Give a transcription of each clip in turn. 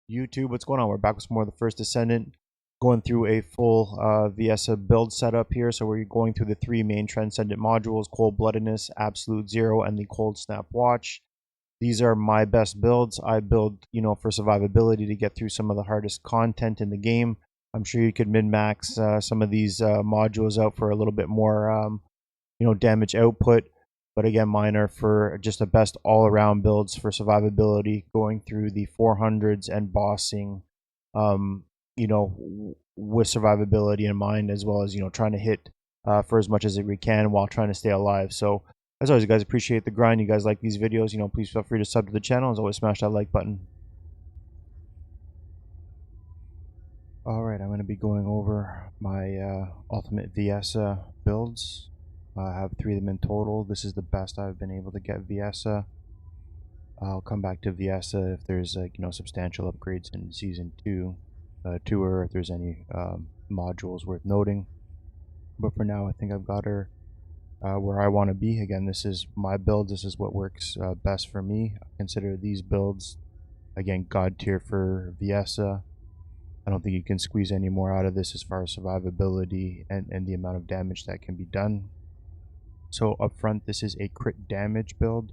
YouTube, what's going on? We're back with some more of the First Descendant, going through a full Viessa build setup here. So we're going through the three main Transcendent modules: Cold-Bloodedness, Absolute Zero, and the Cold Snap Watch. These are my best builds. I build, for survivability to get through some of the hardest content in the game. I'm sure you could min-max some of these modules out for a little bit more, damage output. But again, mine are for just the best all-around builds for survivability, going through the 400s and bossing, with survivability in mind, as well as, trying to hit for as much as we can while trying to stay alive. So, as always, you guys, appreciate the grind. You guys like these videos, please feel free to sub to the channel. As always, smash that like button. Alright, I'm going to be going over my Ultimate Viessa builds. I have 3 of them in total. This is the best I've been able to get Viessa. I'll come back to Viessa if there's substantial upgrades in Season 2, or if there's any modules worth noting. But for now, I think I've got her where I want to be. Again, this is my build. This is what works best for me. I consider these builds, again, God tier for Viessa. I don't think you can squeeze any more out of this as far as survivability and the amount of damage that can be done. So up front, this is a crit damage build.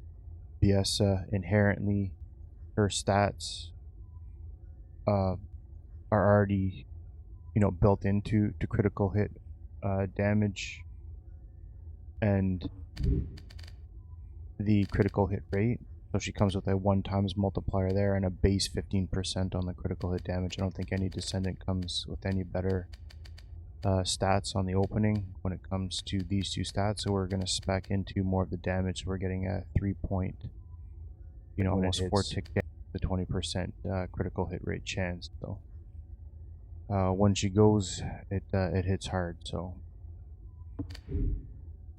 Viessa inherently, her stats are already, built into critical hit damage and the critical hit rate. So she comes with a 1x multiplier there and a base 15% on the critical hit damage. I don't think any Descendant comes with any better stats on the opening when it comes to these two stats. So we're going to spec into more of the damage. So we're getting a 3 point, almost 4 tick down to 20% critical hit rate chance. So when she goes, it hits hard. So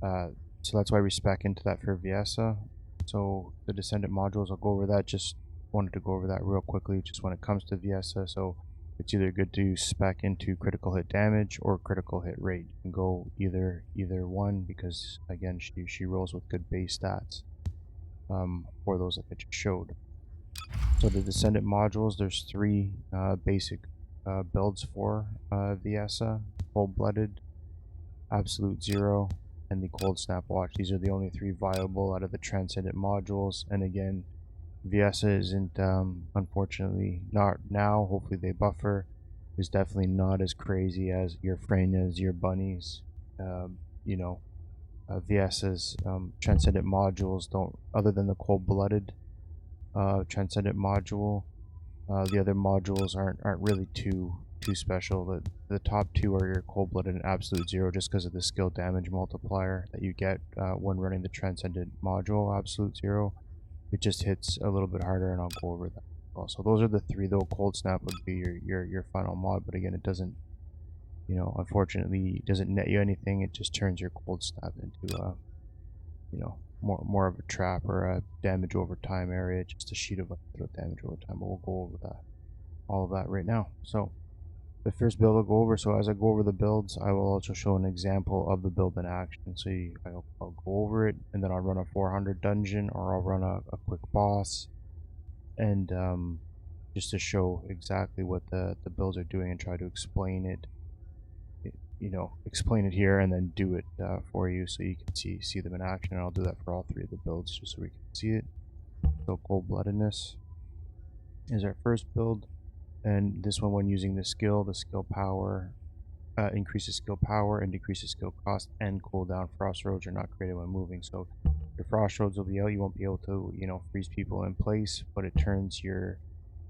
that's why we spec into that for Viessa. So the Descendant modules, I'll go over that. Just wanted to go over that real quickly just when it comes to Viessa. So it's either good to spec into critical hit damage or critical hit rate. You can go either one because, again, she rolls with good base stats for those that I just showed. So the Descendant modules, there's 3 basic builds for Viessa: Cold-Blooded, Absolute Zero, and the Cold Snap Watch. These are the only 3 viable out of the Transcendent modules. And again, Viessa isn't, unfortunately, not now. Hopefully they buffer. Is definitely not as crazy as your Freya's, your Bunnies. Viessa's Transcendent modules don't, other than the Cold-Blooded Transcendent module, the other modules aren't really too special. The top 2 are your Cold-Blooded and Absolute Zero, just because of the skill damage multiplier that you get when running the Transcendent module. Absolute Zero, it just hits a little bit harder, and I'll go over that. So those are the 3, though. Cold Snap would be your final mod, but again, it doesn't, unfortunately, it doesn't net you anything. It just turns your Cold Snap into more of a trap or a damage over time area, just a sheet of damage over time. But we'll go over that, all of that right now. So the first build I'll go over. So as I go over the builds, I will also show an example of the build in action. So I'll go over it, and then I'll run a 400 dungeon, or I'll run a quick boss, and just to show exactly what the builds are doing and try to explain it, explain it here and then do it for you so you can see them in action. And I'll do that for all 3 of the builds just so we can see it. So Cold-Bloodedness is our first build. And this one, when using the skill power increases skill power and decreases skill cost and cooldown. Frost roads are not created when moving, so your frost roads will be out. You won't be able to, freeze people in place, but it turns your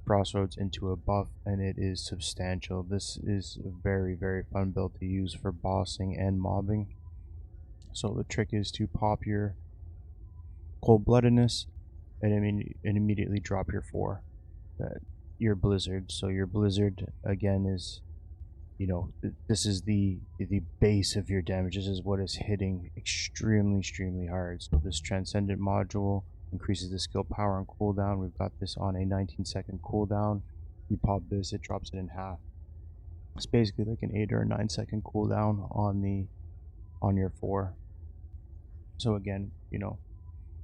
frost roads into a buff, and it is substantial. This is a very, very fun build to use for bossing and mobbing. So the trick is to pop your Cold-Bloodedness and immediately drop your 4. Your blizzard. So your blizzard, again, is, this is the base of your damage. This is what is hitting extremely hard. So this Transcendent module increases the skill power and cooldown. We've got this on a 19-second cooldown. You pop this, it drops it in half. It's basically like an 8 or a 9-second cooldown on your 4. So again, you know,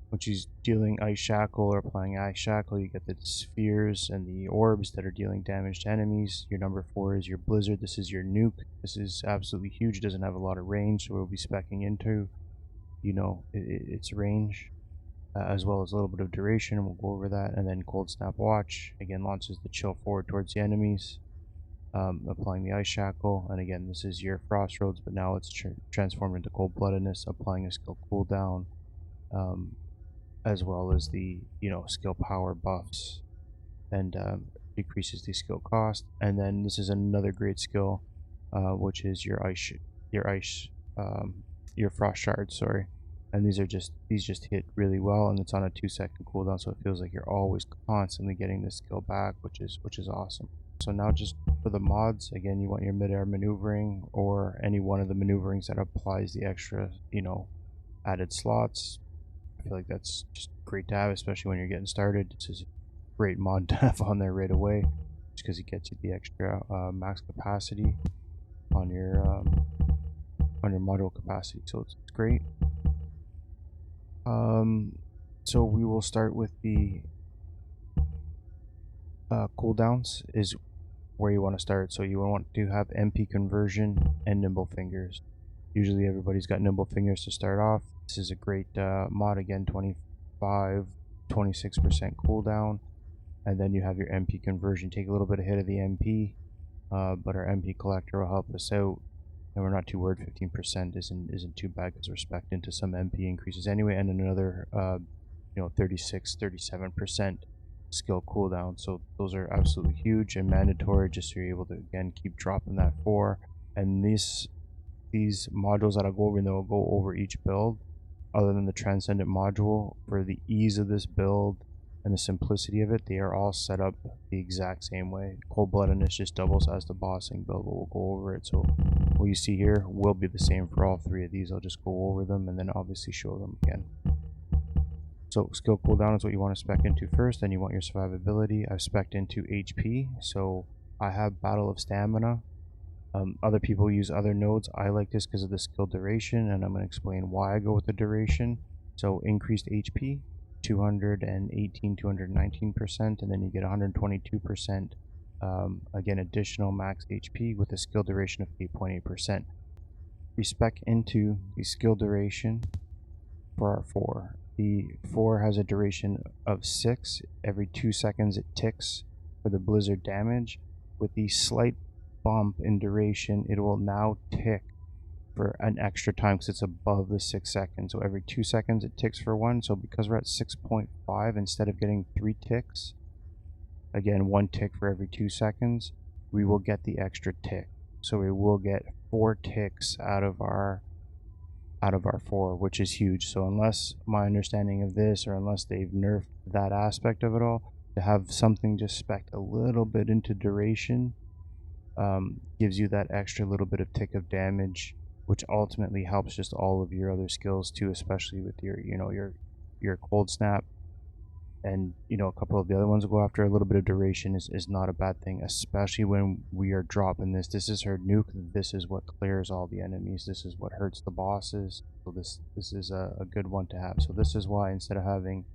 when she's dealing Ice Shackle or applying Ice Shackle, you get the spheres and the orbs that are dealing damage to enemies. Your number 4 is your Blizzard. This is your nuke. This is absolutely huge. It doesn't have a lot of range, so we'll be speccing into, you know, its range, as well as a little bit of duration. We'll go over that. And then Cold Snap Watch, again, launches the chill forward towards the enemies, applying the Ice Shackle. And again, this is your Frost Roads, but now it's transformed into Cold-Bloodedness, applying a skill cooldown. As well as the, you know, skill power buffs, and decreases the skill cost. And then this is another great skill, which is your frost shards, sorry. And these just hit really well, and it's on a 2-second cooldown, so it feels like you're always constantly getting this skill back, which is awesome. So now just for the mods, again, you want your mid-air maneuvering, or any one of the maneuverings that applies the extra, you know, added slots. I feel like that's just great to have, especially when you're getting started. This is a great mod to have on there right away, just because it gets you the extra max capacity on your module capacity, so it's great. So we will start with the cooldowns is where you want to start. So you want to have MP conversion and nimble fingers. Usually everybody's got nimble fingers to start off. This is a great mod, again, 26% cooldown, and then you have your MP conversion. Take a little bit of hit of the MP, but our MP collector will help us out, and we're not too worried. 15% isn't too bad, because we're specced into some MP increases anyway, and another 36-37% skill cooldown. So those are absolutely huge and mandatory, just so you're able to again keep dropping that 4. And these modules that I'll go over, and they'll go over each build, other than the Transcendent module, for the ease of this build and the simplicity of it, they are all set up the exact same way. Cold-Bloodedness just doubles as the bossing build, but we'll go over it. So what you see here will be the same for all 3 of these. I'll just go over them and then obviously show them again. So skill cooldown is what you want to spec into first. Then you want your survivability. I've specced into HP, so I have Battle of Stamina. Other people use other nodes. I like this because of the skill duration, and I'm going to explain why I go with the duration. So increased HP, 218, 219%, and then you get 122%, again, additional max HP with a skill duration of 8.8%. We spec into the skill duration for our 4. The 4 has a duration of 6. Every 2 seconds it ticks for the blizzard damage. With the slight bump in duration, it will now tick for an extra time because it's above the 6 seconds. So every 2 seconds it ticks for 1. So because we're at 6.5, instead of getting 3 ticks, again 1 tick for every 2 seconds, we will get the extra tick. So we will get 4 ticks out of our 4, which is huge. So unless my understanding of this, or unless they've nerfed that aspect of it all, to have something just spec'd a little bit into duration gives you that extra little bit of tick of damage, which ultimately helps just all of your other skills too, especially with your your cold snap, and a couple of the other ones will go after. A little bit of duration is not a bad thing, especially when we are dropping this. This is her nuke. This is what clears all the enemies. This is what hurts the bosses. So this is a good one to have. So this is why, instead of having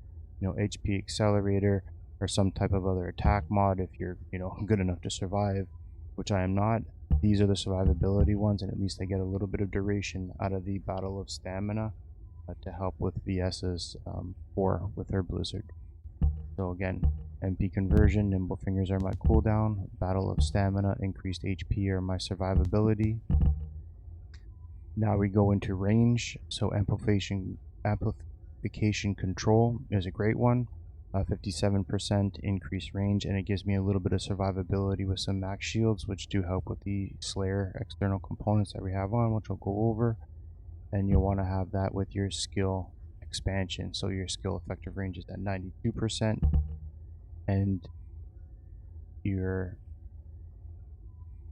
HP accelerator or some type of other attack mod, if you're good enough to survive, which I am not, these are the survivability ones, and at least I get a little bit of duration out of the Battle of Stamina to help with Viessa's 4 with her blizzard. So again, MP conversion, nimble fingers are my cooldown, Battle of Stamina, increased HP are my survivability. Now we go into range. So amplification control is a great one. 57% increased range, and it gives me a little bit of survivability with some max shields, which do help with the Slayer external components that we have on, which we'll go over. And you'll want to have that with your skill expansion. So your skill effective range is at 92%, and your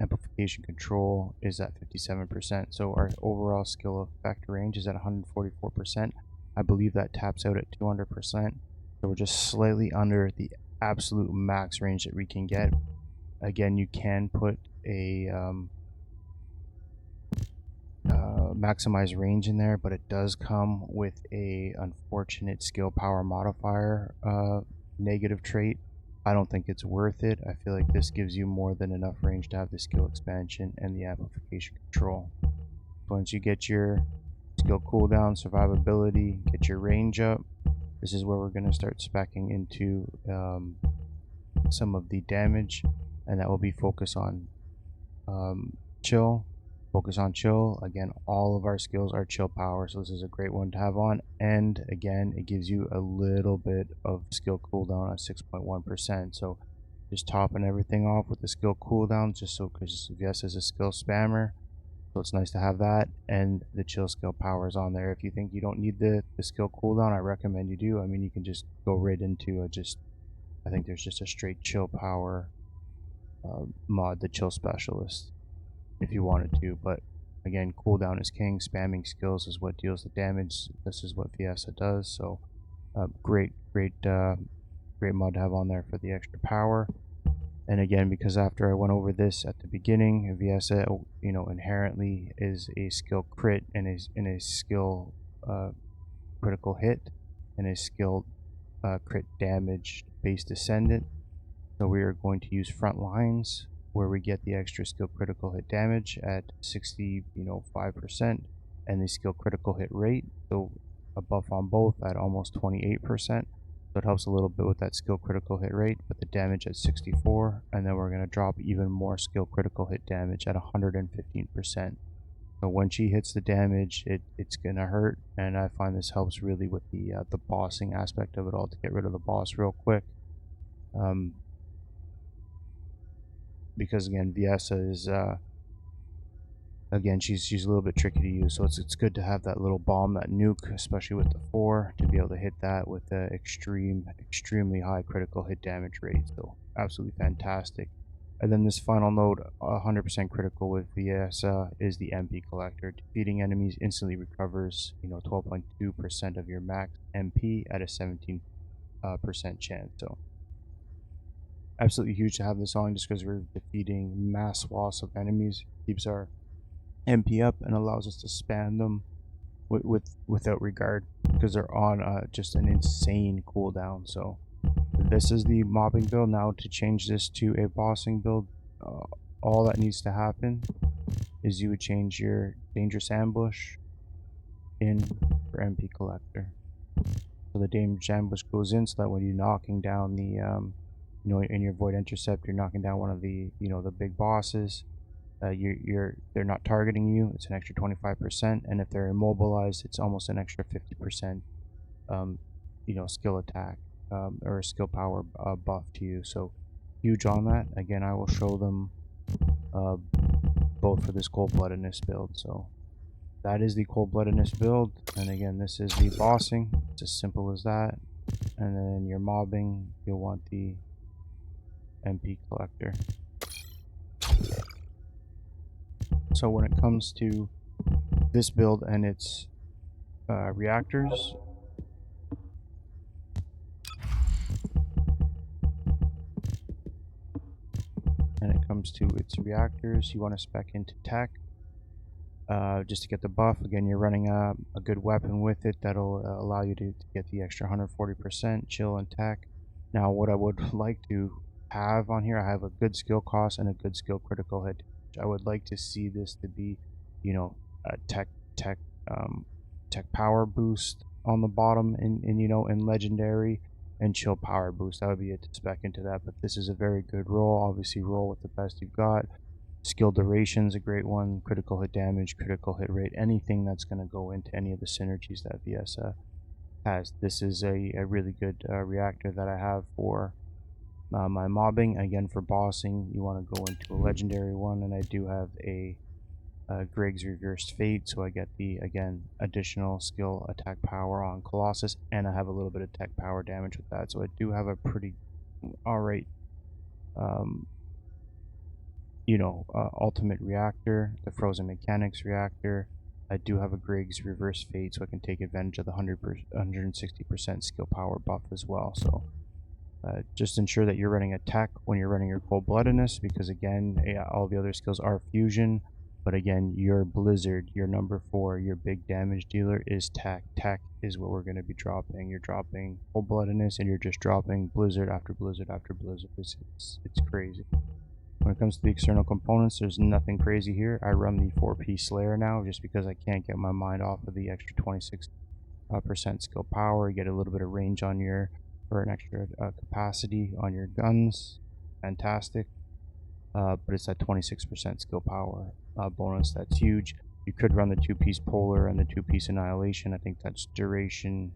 amplification control is at 57%. So our overall skill effect range is at 144%. I believe that taps out at 200%. So we're just slightly under the absolute max range that we can get. Again, you can put a maximize range in there, but it does come with a unfortunate skill power modifier negative trait. I don't think it's worth it. I feel like this gives you more than enough range to have the skill expansion and the amplification control. Once you get your skill cooldown, survivability, get your range up, this is where we're going to start speccing into some of the damage, and that will be focus on chill. Focus on chill. Again, all of our skills are chill power, so this is a great one to have on. And again, it gives you a little bit of skill cooldown at 6.1%. So just topping everything off with the skill cooldown, just so, because Viessa is a skill spammer, so it's nice to have that. And the chill skill power is on there. If you think you don't need the skill cooldown, I recommend you do. I mean, you can just go right into I think there's just a straight chill power mod, the chill specialist, if you wanted to. But again, cooldown is king. Spamming skills is what deals the damage. This is what Viessa does. So great mod to have on there for the extra power. And again, because after I went over this at the beginning, Viessa, you know, inherently is a skill crit and is in a skill critical hit and a skill crit damage based descendant. So we are going to use front lines, where we get the extra skill critical hit damage at 65%, and the skill critical hit rate, so a buff on both at almost 28%. So it helps a little bit with that skill critical hit rate, but the damage at 64%, and then we're going to drop even more skill critical hit damage at 115%. So when she hits the damage, it's going to hurt, and I find this helps really with the bossing aspect of it all, to get rid of the boss real quick. Because again, Viessa is again, she's a little bit tricky to use, so it's good to have that little bomb, that nuke, especially with the 4, to be able to hit that with the extremely high critical hit damage rate. So absolutely fantastic. And then this final node, 100% critical with Viessa, is the MP collector. Defeating enemies instantly recovers 12.2% of your max MP at a 17% chance. So absolutely huge to have this on, just because we're defeating mass swaths of enemies. Keeps our MP up and allows us to spam them without regard, because they're on just an insane cooldown. So this is the mobbing build. Now to change this to a bossing build, all that needs to happen is you would change your dangerous ambush in for MP collector. So the dangerous ambush goes in, so that when you're knocking down the in your void intercept, you're knocking down one of the the big bosses, they're not targeting you. It's an extra 25%, and if they're immobilized, it's almost an extra 50% skill attack or a skill power buff to you. So huge on that. Again, I will show them both for this Cold-Bloodedness build. So that is the Cold-Bloodedness build, and again, this is the bossing. It's as simple as that. And then your mobbing, you'll want the MP collector. So when it comes to this build and its reactors, you want to spec into tech just to get the buff. Again, you're running a good weapon with it that'll allow you to get the extra 140% chill and tech. Now what I would like to have on here, I have a good skill cost and a good skill critical hit. I would like to see this to be a tech power boost on the bottom in legendary, and chill power boost. That would be it to spec into that. But this is a very good roll. Obviously roll with the best you've got. Skill duration's a great one. Critical hit damage, critical hit rate, anything that's going to go into any of the synergies that Viessa has. This is a really good reactor that I have for my mobbing. Again, for bossing, you want to go into a legendary one, and I do have a Griggs Reversed Fate, so I get the, again, additional skill attack power on Colossus, and I have a little bit of tech power damage with that, so I do have a pretty alright ultimate reactor, the Frozen Mechanics reactor. I do have a Griggs Reverse Fate, so I can take advantage of the 160% skill power buff as well. So just ensure that you're running a tech when you're running your Cold-Bloodedness, because again, all the other skills are fusion. But again, your Blizzard, your number 4, your big damage dealer is Tech. Tech is what we're going to be dropping. You're dropping Cold-Bloodedness, and you're just dropping Blizzard after Blizzard after Blizzard. It's crazy. When it comes to the external components, there's nothing crazy here. I run the 4P Slayer now just because I can't get my mind off of the extra 26% skill power. You get a little bit of range on your, or an extra capacity on your guns. Fantastic. But it's that 26% skill power bonus. That's huge. You could run the 2-piece Polar and the 2-piece Annihilation. I think that's duration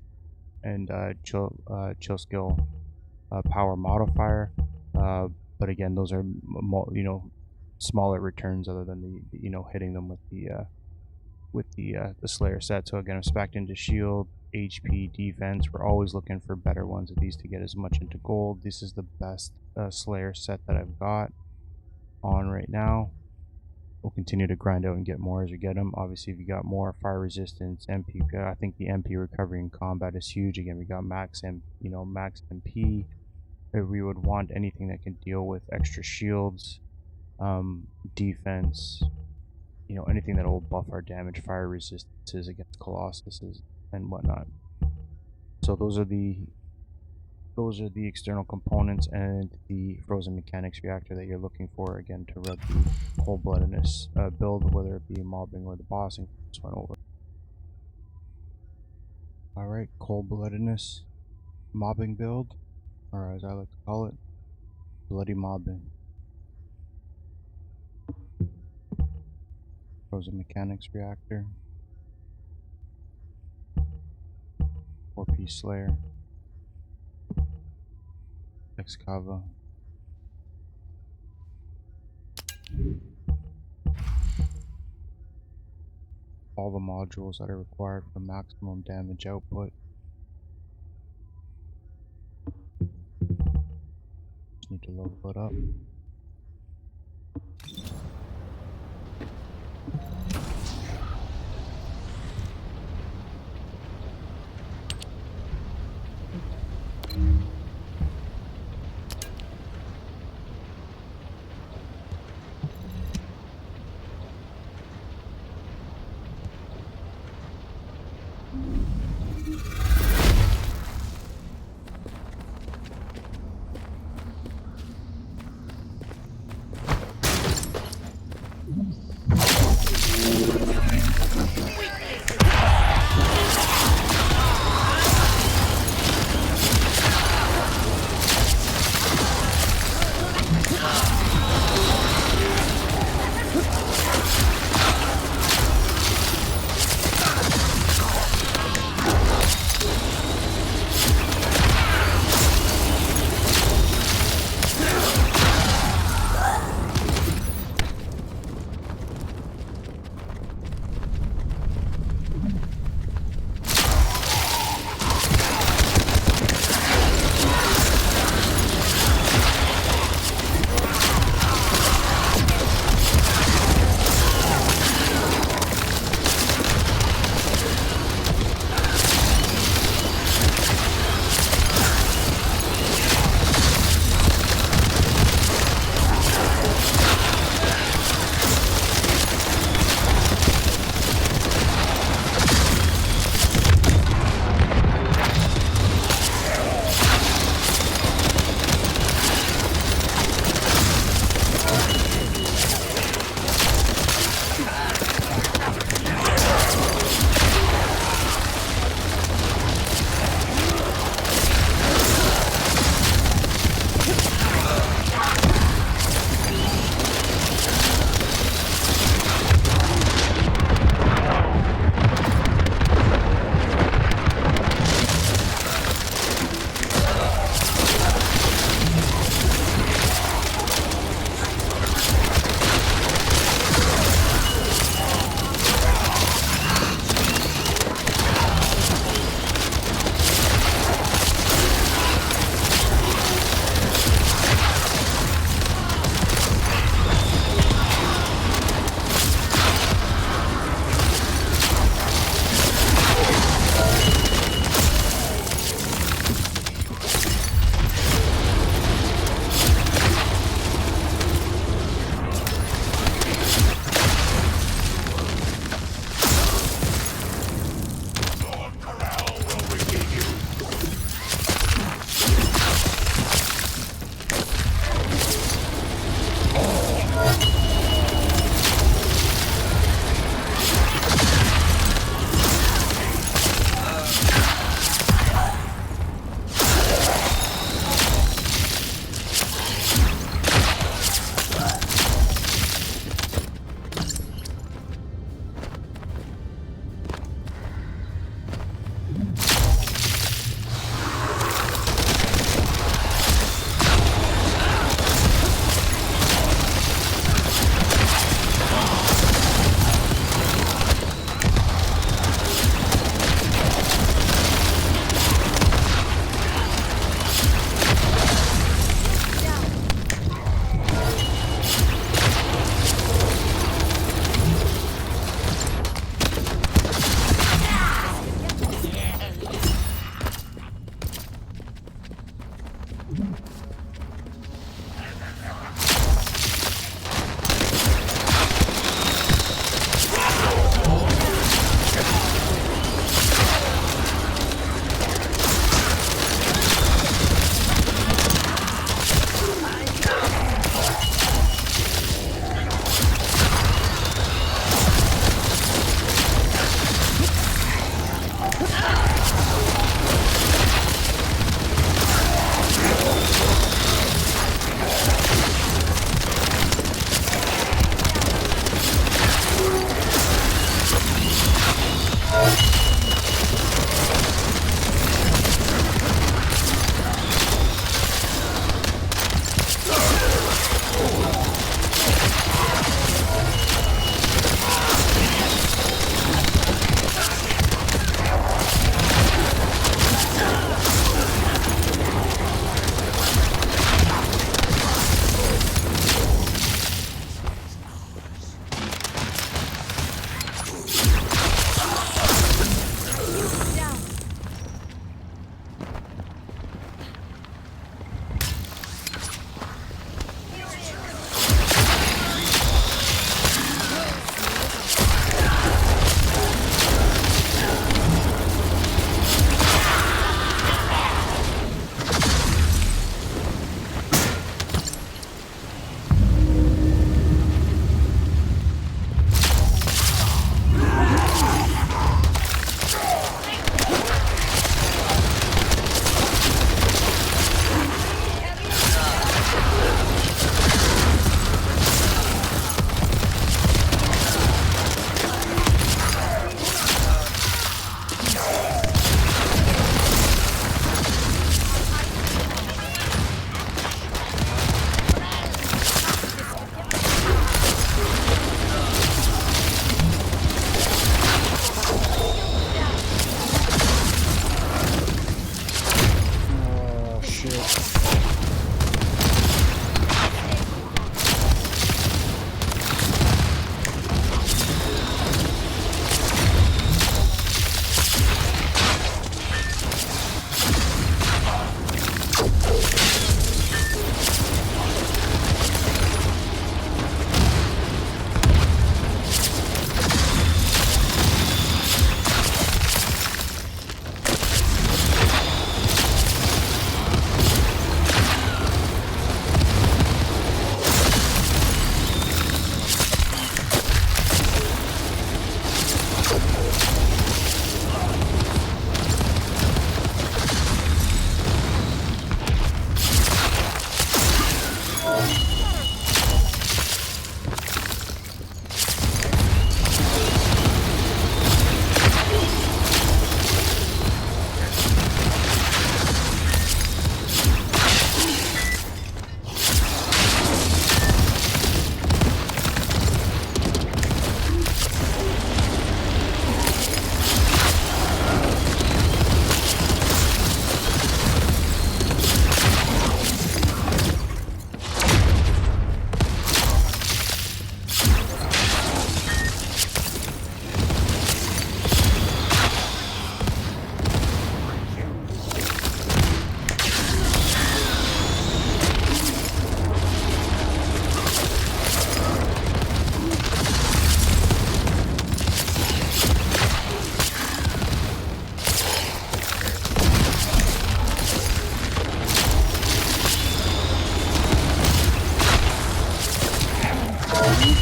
and chill skill power modifier. But again, those are smaller returns other than the hitting them with the Slayer set. So again, I'm spec'd into shield, HP, defense. We're always looking for better ones of these to get as much into gold. This is the best Slayer set that I've got on right now. We'll continue to grind out and get more as we get them. Obviously, if you got more fire resistance, MP, I think the MP recovery in combat is huge. Again, we got max MP. We would want anything that can deal with extra shields, defense, anything that will buff our damage, fire resistances against Colossuses and whatnot. So those are the external components and the frozen mechanics reactor that you're looking for, again, to run the Cold-Bloodedness build, whether it be mobbing or the bossing. Just went over. Alright, Cold-Bloodedness mobbing build, or as I like to call it, bloody mobbing. Frozen mechanics reactor, 4-piece Slayer, Excava, all the modules that are required for maximum damage output. Just need to level it up.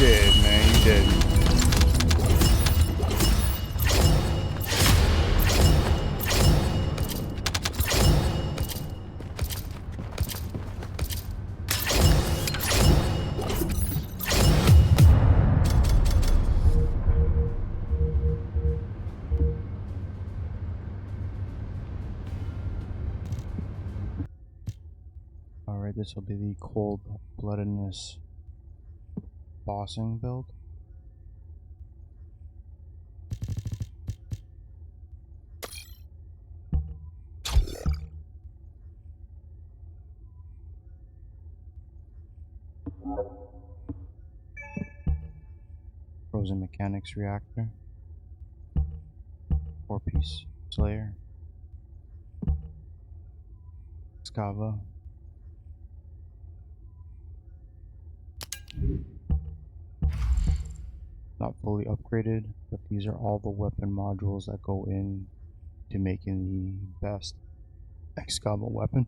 did, man. You did. Alright, this will be the Cold-Bloodedness bossing build. Frozen Mechanics Reactor. 4-piece Slayer. Scava. Not fully upgraded, but these are all the weapon modules that go in to making the best Scava weapon.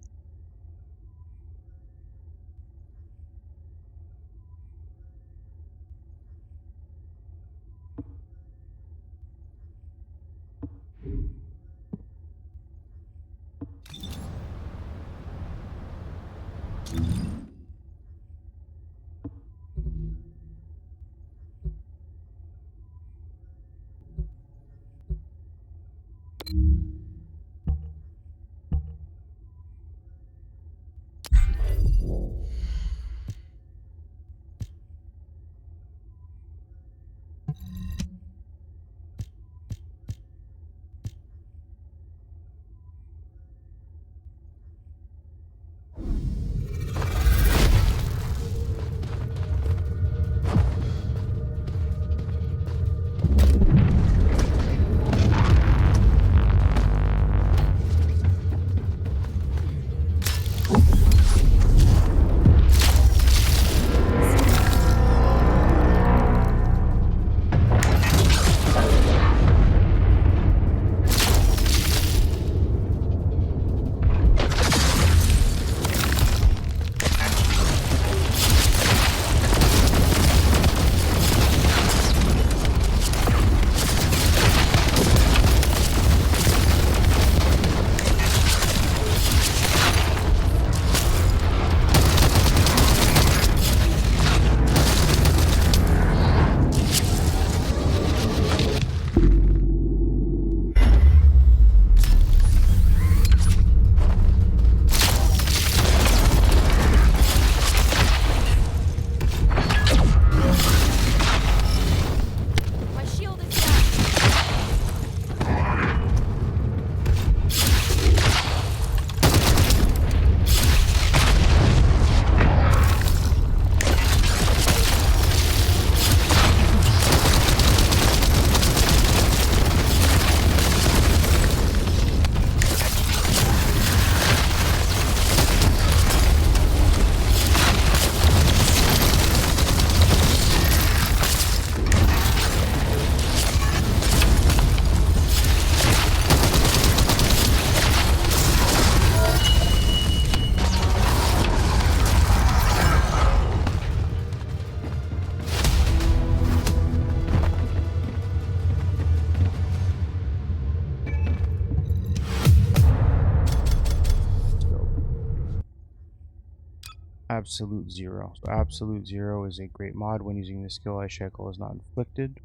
Absolute Zero. So Absolute Zero is a great mod when using the skill Ice Shackle is not inflicted.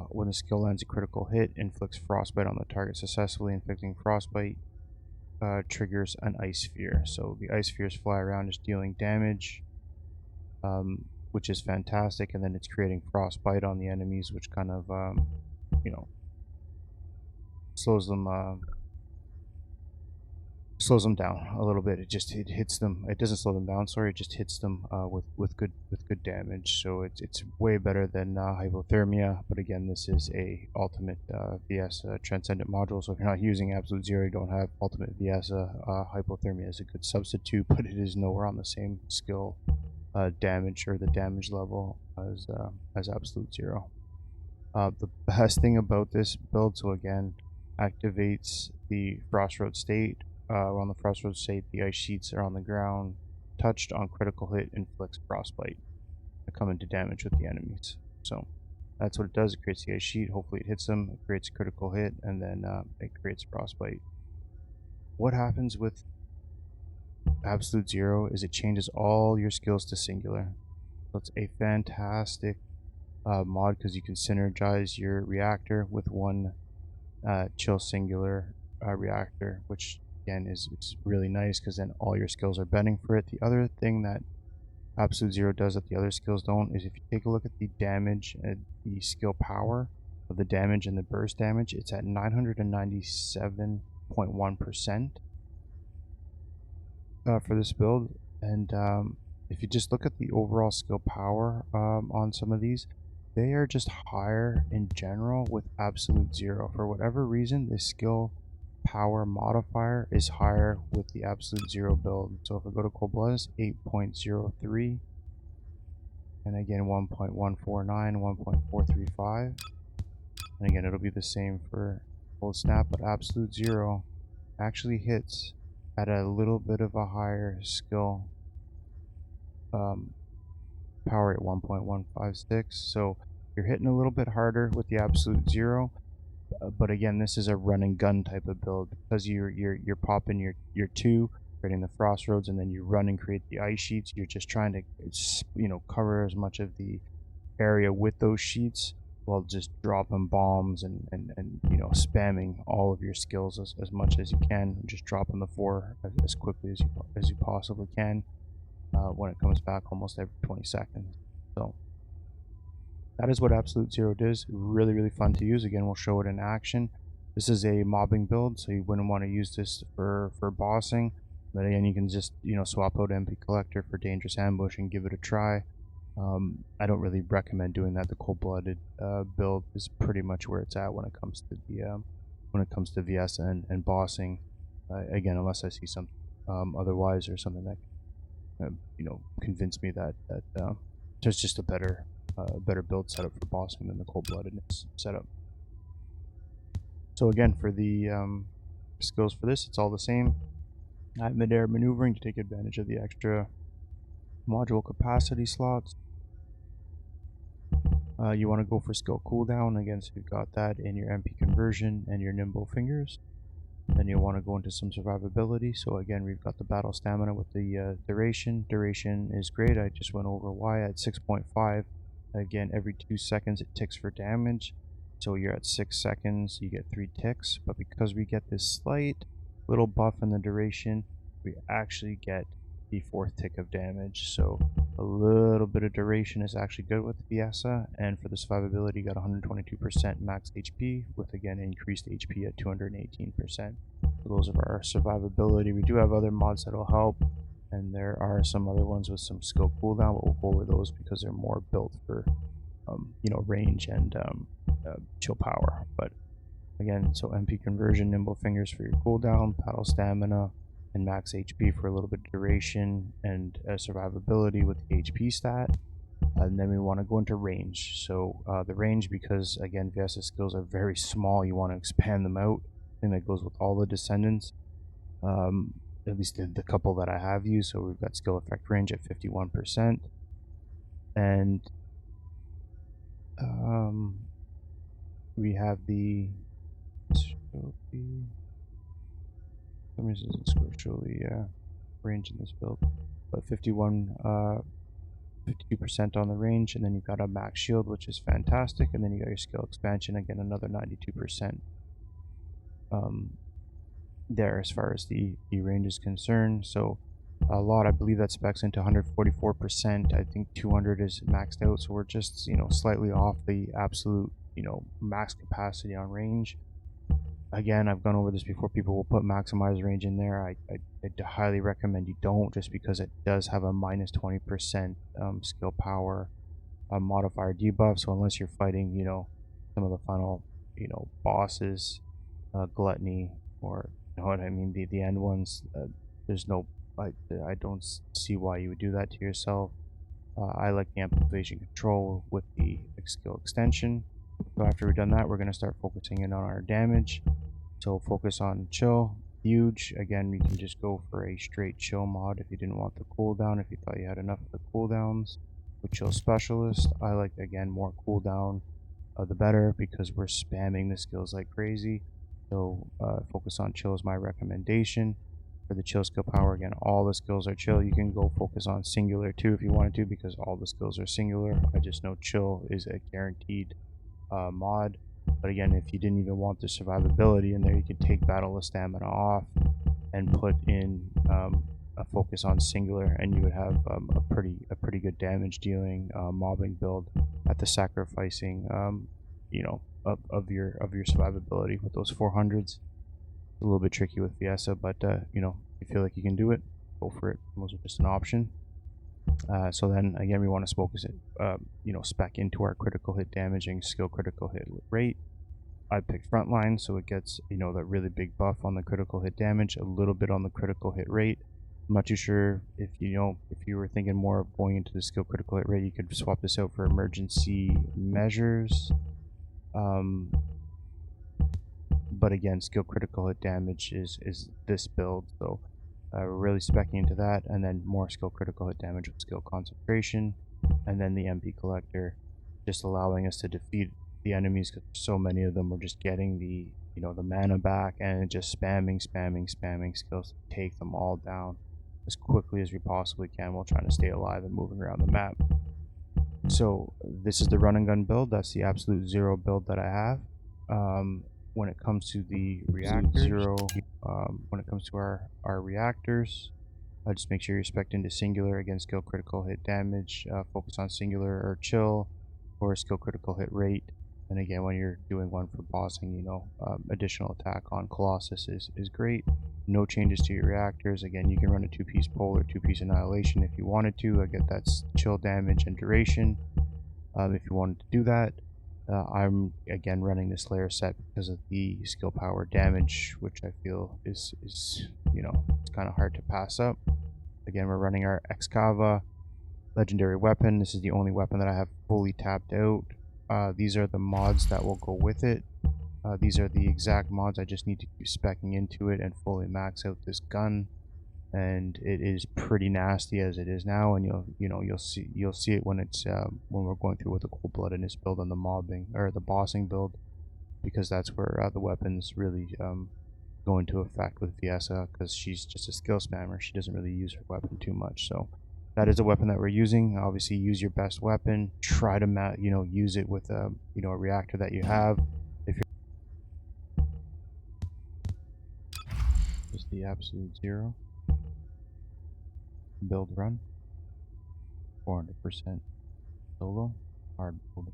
When the skill lands a critical hit, inflicts frostbite on the target successfully. Inflicting frostbite triggers an ice sphere. So the ice spheres fly around, just dealing damage, which is fantastic. And then it's creating frostbite on the enemies, which kind of, you know, slows them down a little bit. It hits them. It doesn't slow them down. Sorry, it just hits them with good damage. So it's way better than hypothermia. But again, this is a Ultimate Viessa Transcendent Module. So if you're not using Absolute Zero, you don't have Ultimate Viessa. Hypothermia is a good substitute, but it is nowhere on the same skill damage or the damage level as Absolute Zero. The best thing about this build, so again, activates the Frostroad state. On the Frostroad state, the ice sheets are on the ground, touched on critical hit, inflicts frostbite, come into damage with the enemies. So that's what it does. It creates the ice sheet. Hopefully it hits them. It creates a critical hit, and then it creates frostbite. What happens with Absolute Zero is it changes all your skills to singular. So it's a fantastic mod because you can synergize your reactor with one chill singular reactor, which again is really nice because then all your skills are bending for it. The other thing that Absolute Zero does that the other skills don't is if you take a look at the damage and the skill power of the damage and the burst damage, it's at 997.1% for this build. And if you just look at the overall skill power on some of these, they are just higher in general with Absolute Zero. For whatever reason, the skill power modifier is higher with the Absolute Zero build. So if we go to Cold-Bloodedness, 8.03, and again 1.149, 1.435, and again it'll be the same for Cold Snap, but Absolute Zero actually hits at a little bit of a higher skill power at 1.156. So you're hitting a little bit harder with the Absolute Zero. But again, this is a run and gun type of build because you're popping your 2, creating the frost roads, and then you run and create the ice sheets. You're just trying to, you know, cover as much of the area with those sheets while just dropping bombs and you know, spamming all of your skills as much as you can. Just dropping the 4 as quickly as you possibly can when it comes back almost every 20 seconds. So that is what Absolute Zero does. Really, really fun to use. Again, we'll show it in action. This is a mobbing build, so you wouldn't want to use this for bossing. But again, you can just, you know, swap out MP Collector for Dangerous Ambush and give it a try. I don't really recommend doing that. The Cold-Blooded build is pretty much where it's at when it comes to the Viessa and bossing. Again, unless I see something otherwise or something that you know, convince me that there's just a better build setup for bossing than the Cold-Bloodedness setup. So again, for the skills for this, it's all the same. I have mid-air maneuvering to take advantage of the extra module capacity slots. You want to go for skill cooldown, again, so you've got that in your MP conversion and your nimble fingers. Then you'll want to go into some survivability. So again, we've got the battle stamina with the duration. Duration is great. I just went over why at 6.5. Again, every 2 seconds it ticks for damage. So you're at 6 seconds, you get 3 ticks. But because we get this slight little buff in the duration, we actually get the 4th tick of damage. So a little bit of duration is actually good with Viessa. And for the survivability, you got 122% max HP with, again, increased HP at 218%. So those are our survivability. We do have other mods that will help, and there are some other ones with some skill cooldown, but we'll go over those because they're more built for you know, range and chill power. But again, so MP conversion, nimble fingers for your cooldown, battle stamina, and max HP for a little bit of duration, and survivability with the HP stat. And then we want to go into range. So the range, because again, Viessa skills are very small, you want to expand them out. I think that goes with all the Descendants, at least the couple that I have used. So we've got skill effect range at 51%, and we have the scripturally range in this build, but 52% on the range, and then you've got a max shield, which is fantastic, and then you got your skill expansion, again another 92% there as far as the range is concerned. So a lot, I believe that specs into 144%. I think 200 is maxed out, so we're just, you know, slightly off the absolute, you know, max capacity on range. Again, I've gone over this before. People will put maximize range in there. I highly recommend you don't, just because it does have a minus 20% skill power modifier debuff. So unless you're fighting, you know, some of the final, you know, bosses, gluttony, or, you know what I mean, the end ones, there's no, I don't see why you would do that to yourself. I like the amplification control with the skill extension. So after we've done that, we're going to start focusing in on our damage. So focus on chill, huge. Again, you can just go for a straight chill mod if you didn't want the cooldown, if you thought you had enough of the cooldowns. With chill specialist, I like, again, more cooldown, the better, because we're spamming the skills like crazy. So focus on chill is my recommendation. For the chill skill power, again, all the skills are chill. You can go focus on singular too if you wanted to, because all the skills are singular. I just know chill is a guaranteed mod. But again, if you didn't even want the survivability in there, you could take battle of stamina off and put in a focus on singular, and you would have a pretty good damage dealing mobbing build at the sacrificing you know, of your survivability with those 400s. A little bit tricky with Viessa, but you know, if you feel like you can do it, go for it. Those are just an option. So then again, we want to focus it, you know, spec into our critical hit damaging skill critical hit rate. I picked frontline, so it gets, you know, that really big buff on the critical hit damage, a little bit on the critical hit rate. I'm not too sure if, you know, if you were thinking more of going into the skill critical hit rate, you could swap this out for emergency measures. But again, skill critical hit damage is this build, so we're really speccing into that, and then more skill critical hit damage with skill concentration, and then the MP collector, just allowing us to defeat the enemies, because so many of them are just getting the, you know, the mana back and just spamming skills to take them all down as quickly as we possibly can while trying to stay alive and moving around the map. So this is the run and gun build. That's the absolute zero build that I have. When it comes to the reactors, when it comes to our reactors, just make sure you're spec'd into singular, again skill critical hit damage, focus on singular or chill, or skill critical hit rate. And again, when you're doing one for bossing, you know, additional attack on Colossus is great. No changes to your reactors. Again, you can run a 2-piece pole or 2-piece annihilation if you wanted to. I get that's chill damage and duration. If you wanted to do that, I'm again running this layer set because of the skill power damage, which I feel is you know, it's kind of hard to pass up. Again, we're running our Excava legendary weapon. This is the only weapon that I have fully tapped out. These are the mods that will go with it. These are the exact mods. I just need to keep speccing into it and fully max out this gun, and it is pretty nasty as it is now. And you'll see it when it's when we're going through with the Cold-Bloodedness build and the mobbing or the bossing build, because that's where the weapons really go into effect with Viessa, because she's just a skill spammer. She doesn't really use her weapon too much. So that is a weapon that we're using. Obviously, use your best weapon. Try to use it with a a reactor that you have. If you're just the absolute zero build run, 400% solo hard build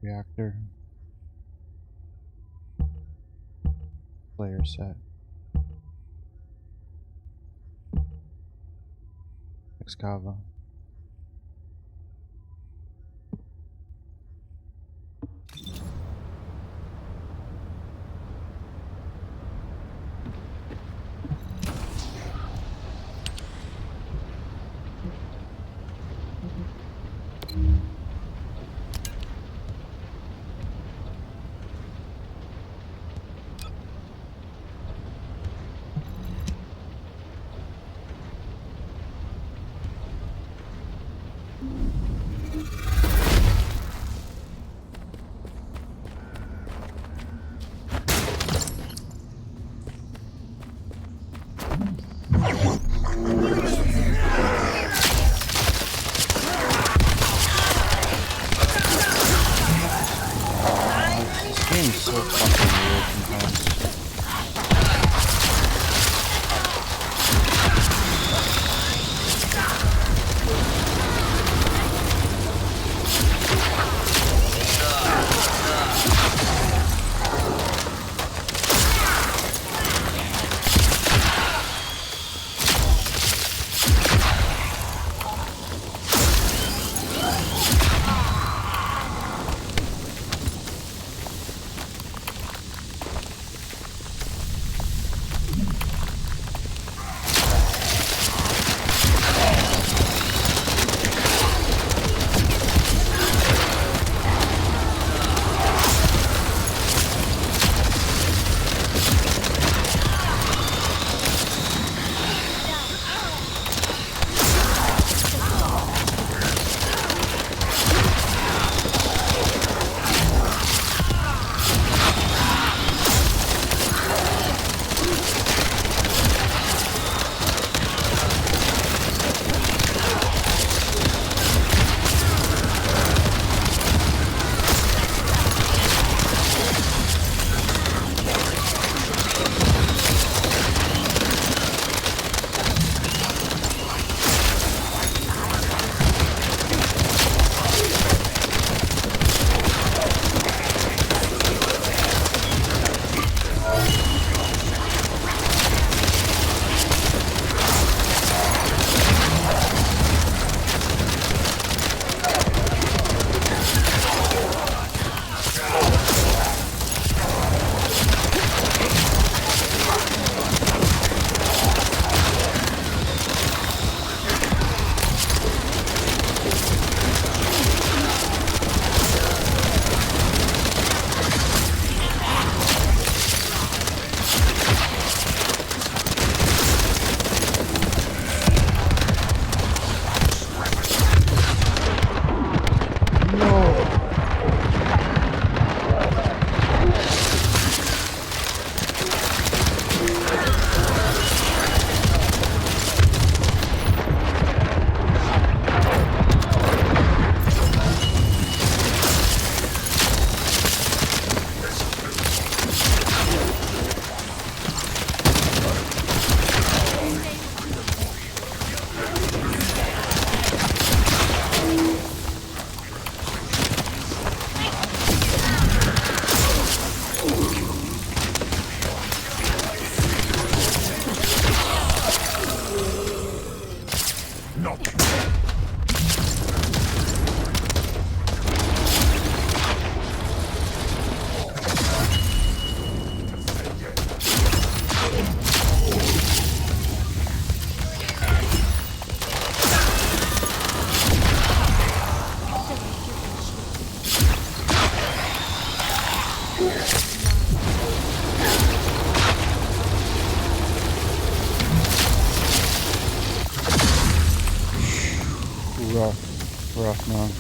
reactor player set Excava. No. Rough, man.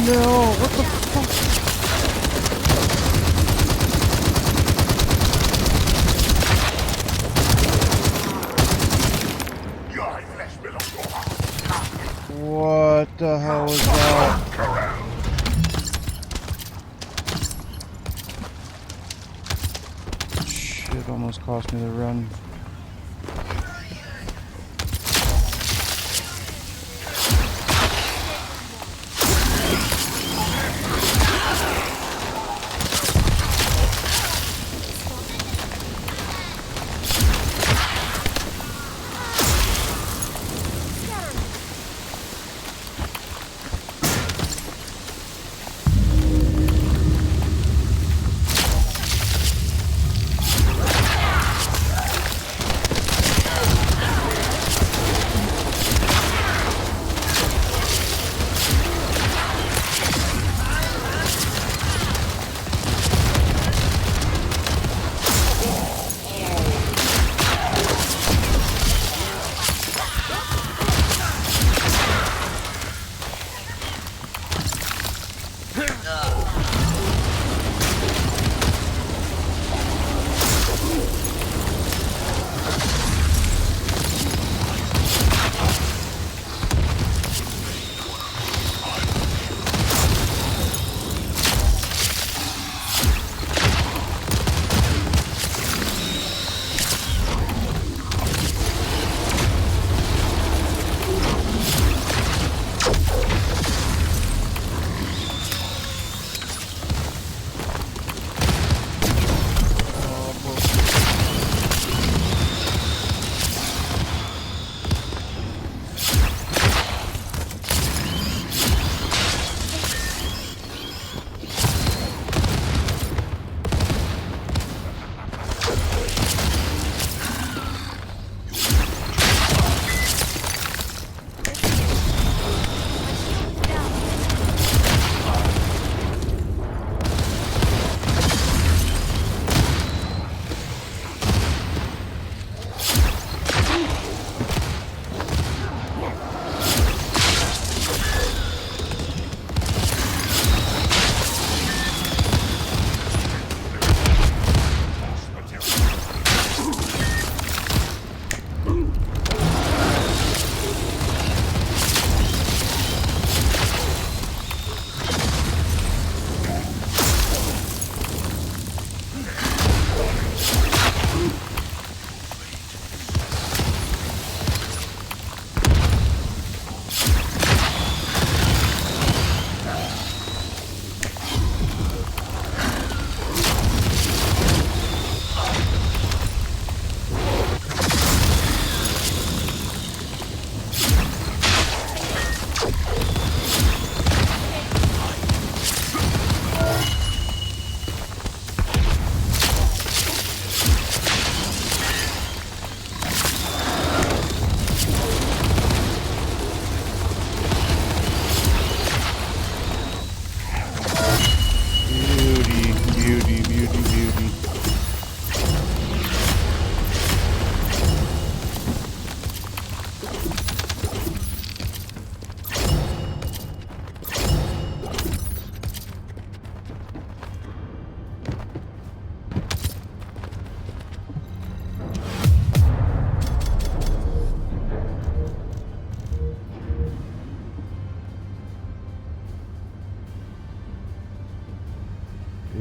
No, what the fuck? What the hell was that? Shit, almost cost me the run.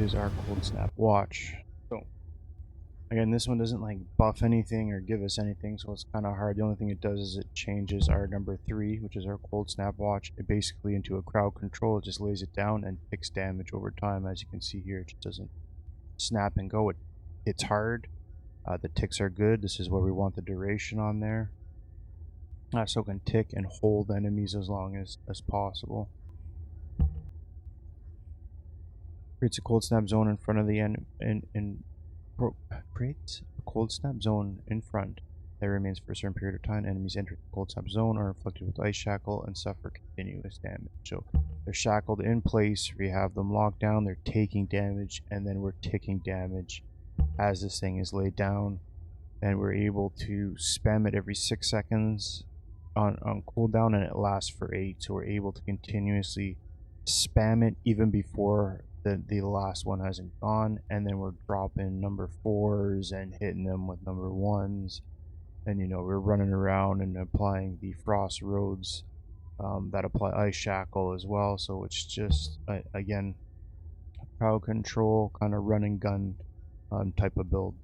is our Cold Snap Watch. So again, this one doesn't like buff anything or give us anything, so it's kind of hard. The only thing it does is it changes our number 3, which is our Cold Snap Watch, it basically into a crowd control. It just lays it down and takes damage over time. As you can see here, it just doesn't snap and go. It hits hard. The ticks are good. This is where we want the duration on there. So it can tick and hold enemies as long as possible. Creates a cold snap zone in front of the end creates a cold snap zone in front that remains for a certain period of time. Enemies enter the cold snap zone are inflicted with ice shackle and suffer continuous damage. So they're shackled in place, we have them locked down, they're taking damage, and then we're ticking damage as this thing is laid down, and we're able to spam it every 6 seconds on cooldown, and it lasts for 8, so we're able to continuously spam it even before the last one hasn't gone, and then we're dropping number 4s and hitting them with number 1s, and you know, we're running around and applying the frost roads that apply ice shackle as well. So it's just again, crowd control, kind of run and gun type of build.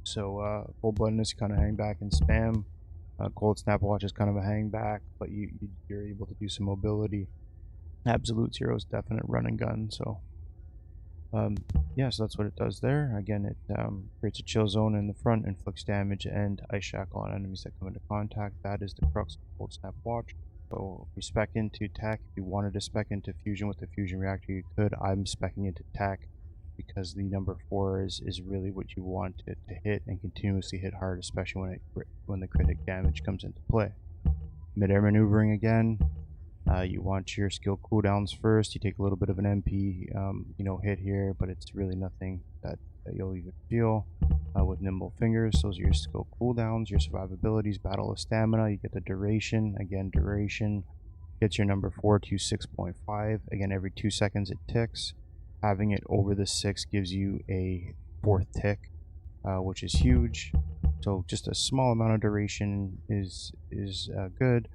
So Cold-Bloodedness, kind of hang back and spam. Cold Snap Watch is kind of a hang back, but you're able to do some mobility. Absolute Zero is definite run and gun. So yeah, so that's what it does there. Again, it creates a chill zone in the front, inflicts damage and ice shackle on enemies that come into contact. That is the crux of Cold Snap Watch. So if we spec into tech, if you wanted to spec into fusion with the fusion reactor, you could. I'm specing into tech because the number 4 is really what you want it to hit and continuously hit hard, especially when the critic damage comes into play. Mid-air maneuvering again. You want your skill cooldowns first. You take a little bit of an MP, you know, hit here, but it's really nothing that you'll even feel. With nimble fingers, those are your skill cooldowns, your survivabilities, battle of stamina. You get the duration. Again, duration gets your number 4 to 6.5. Again, every 2 seconds it ticks. Having it over the 6 gives you a 4th tick, which is huge. So just a small amount of duration is good.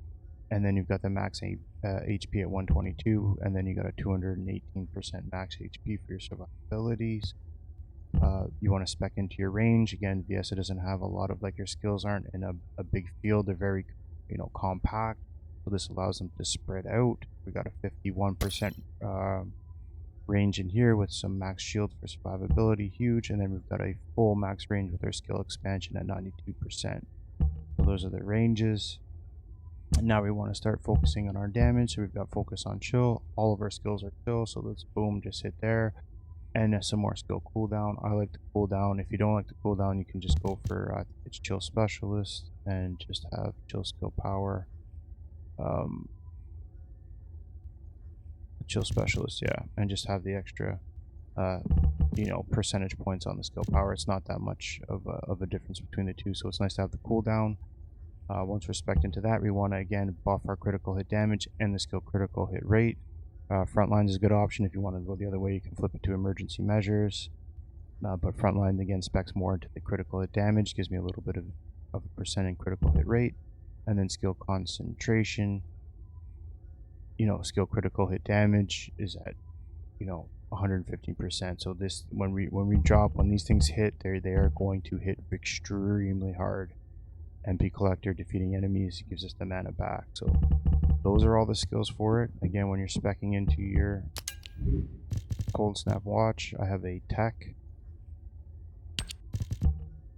And then you've got the max HP at 122, and then you got a 218% max HP for your survivabilities. You want to spec into your range. Again, Viessa doesn't have a lot of, like, your skills aren't in a big field. They're very, you know, compact. So this allows them to spread out. We got a 51% range in here with some max shield for survivability, huge. And then we've got a full max range with our skill expansion at 92%. So those are the ranges. And now we want to start focusing on our damage. So we've got focus on chill. All of our skills are chill, so let's boom, just hit there. And some more skill cooldown. I like the cooldown. If you don't like the cooldown, you can just go for it's chill specialist and just have chill skill power. Chill specialist, yeah, and just have the extra you know, percentage points on the skill power. It's not that much of a difference between the two, so it's nice to have the cooldown. Once we're spec'd into that, we want to again buff our critical hit damage and the skill critical hit rate. Frontline is a good option. If you want to go the other way, you can flip it to emergency measures. But frontline again specs more into the critical hit damage, gives me a little bit of a percent in critical hit rate, and then skill concentration. You know, skill critical hit damage is at, you know, 115%. So this, when these things hit, they are going to hit extremely hard. MP collector, defeating enemies, gives us the mana back. So those are all the skills for it. Again, when you're speccing into your Cold Snap Watch, I have a tech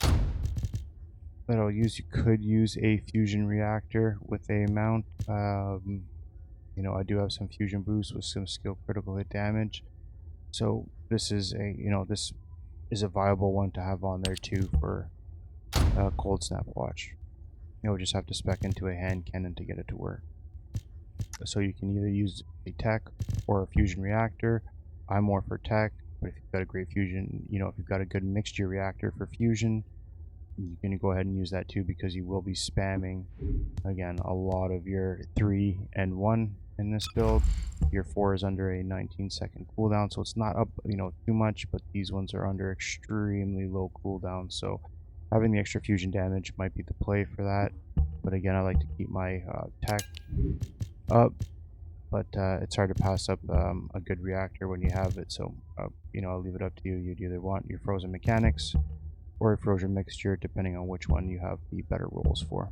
that I'll use. You could use a fusion reactor with a mount. You know, I do have some fusion boost with some skill critical hit damage. So this is a, you know, this is a viable one to have on there too for Cold Snap Watch. You'll just have to spec into a hand cannon to get it to work. So you can either use a tech or a fusion reactor. I'm more for tech, but if you've got a great fusion, you know, if you've got a good mixture reactor for fusion, you can go ahead and use that too, because you will be spamming again a lot of your 3 and 1 in this build. Your 4 is under a 19-second cooldown, so it's not up, you know, too much, but these ones are under extremely low cooldown. So having the extra fusion damage might be the play for that. But again, I like to keep my tech up but it's hard to pass up a good reactor when you have it. So you know, I'll leave it up to you. You'd either want your frozen mechanics or a frozen mixture, depending on which one you have the better rolls for.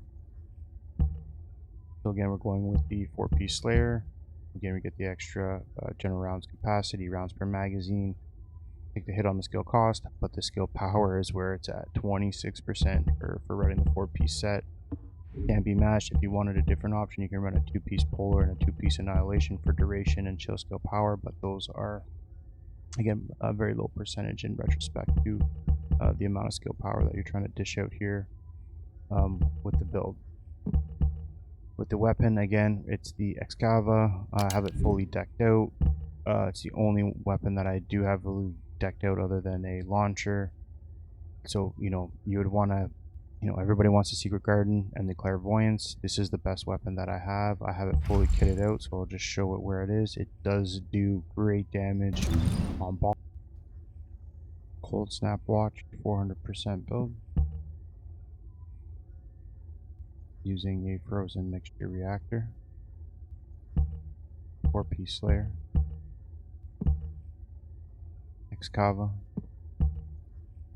So again, we're going with the 4-piece Slayer. Again, we get the extra general rounds capacity, rounds per magazine. Take the hit on the skill cost, but the skill power is where it's at, 26% for running the 4-piece set. Can't be matched. If you wanted a different option, you can run a 2-piece Polar and a 2-piece Annihilation for duration and chill skill power, but those are, again, a very low percentage in retrospect to the amount of skill power that you're trying to dish out here with the build. With the weapon, again, it's the Excava. I have it fully decked out. It's the only weapon that I do have fully decked out other than a launcher. So, you know, you would want to, you know, everybody wants the Secret Garden and the Clairvoyance. This is the best weapon that I have. I have it fully kitted out, so I'll just show it where it is. It does do great damage on ball. Cold Snap Watch, 400% build. Using a frozen mixture reactor. 4-piece Slayer. Excava.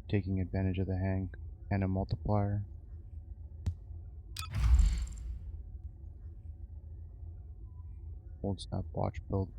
Taking advantage of the hang and a multiplier. Cold Snap Watch build.